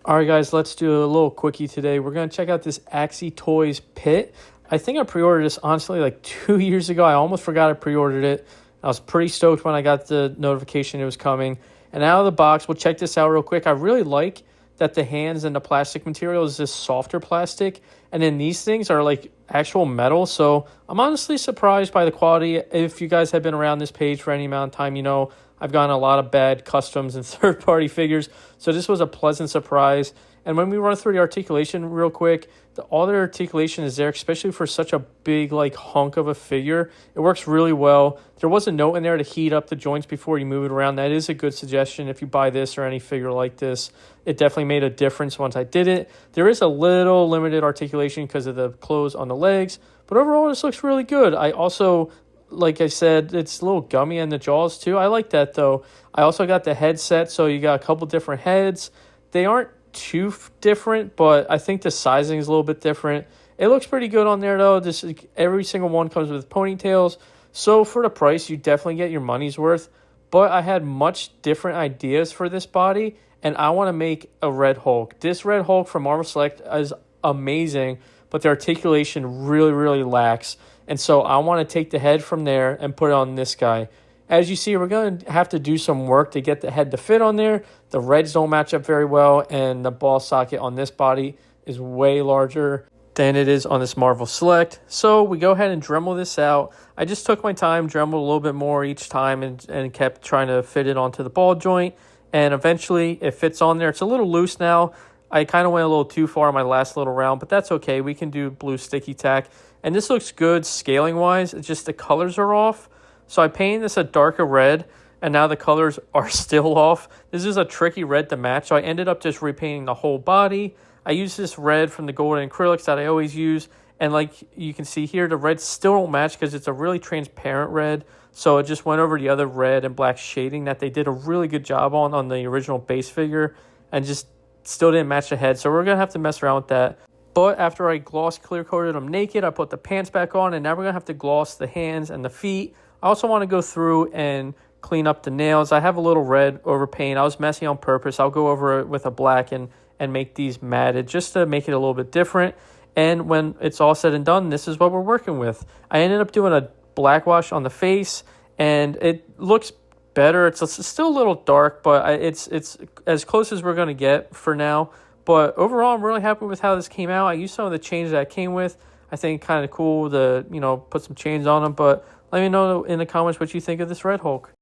All right, guys, let's do a little quickie today. We're going to check out this Axie Toys Pit. I think I pre-ordered this, honestly, like 2 years ago. I almost forgot I pre-ordered it. I was pretty stoked when I got the notification it was coming. And out of the box, we'll check this out real quick. I really like that the hands and the plastic material is this softer plastic. And then these things are like actual metal. So I'm honestly surprised by the quality. If you guys have been around this page for any amount of time, you know I've gotten a lot of bad customs and third-party figures, so this was a pleasant surprise. And when we run through the articulation real quick, all the articulation is there, especially for such a big like hunk of a figure. It works really well. There was a note in there to heat up the joints before you move it around. That is a good suggestion if you buy this or any figure like this. It definitely made a difference once I did it. There is a little limited articulation because of the clothes on the legs, but overall this looks really good. I also, like I said, it's a little gummy in the jaws too. I like that though. I also got the headset, so you got a couple different heads. They aren't too different, but I think the sizing is a little bit different. It looks pretty good on there though. Every single one comes with ponytails. So for the price, you definitely get your money's worth. But I had much different ideas for this body, and I want to make a Red Hulk. This Red Hulk from Marvel Select is amazing, but the articulation really lacks. And so I want to take the head from there and put it on this guy. As you see, we're going to have to do some work to get the head to fit on there. The reds don't match up very well, and the ball socket on this body is way larger than it is on this Marvel Select. So we go ahead and Dremel this out. I just took my time, Dremeled a little bit more each time, and kept trying to fit it onto the ball joint. And eventually it fits on there. It's a little loose now. I kind of went a little too far on my last little round, but that's okay. We can do blue sticky tack. And this looks good scaling-wise. It's just the colors are off. So I painted this a darker red, and now the colors are still off. This is a tricky red to match, so I ended up just repainting the whole body. I used this red from the Golden Acrylics that I always use, and like you can see here, the reds still don't match because it's a really transparent red. So it just went over the other red and black shading that they did a really good job on the original base figure, and just still didn't match the head. So we're going to have to mess around with that. But after I gloss clear coated them naked, I put the pants back on, and now we're going to have to gloss the hands and the feet. I also want to go through and clean up the nails. I have a little red over paint. I was messy on purpose. I'll go over it with a black and make these matted just to make it a little bit different. And when it's all said and done, this is what we're working with. I ended up doing a black wash on the face, and it looks better. It's still a little dark, but it's as close as we're going to get for now. But overall, I'm really happy with how this came out. I used some of the chains that it came with. I think kind of cool to, put some chains on them. But let me know in the comments what you think of this Red Hulk.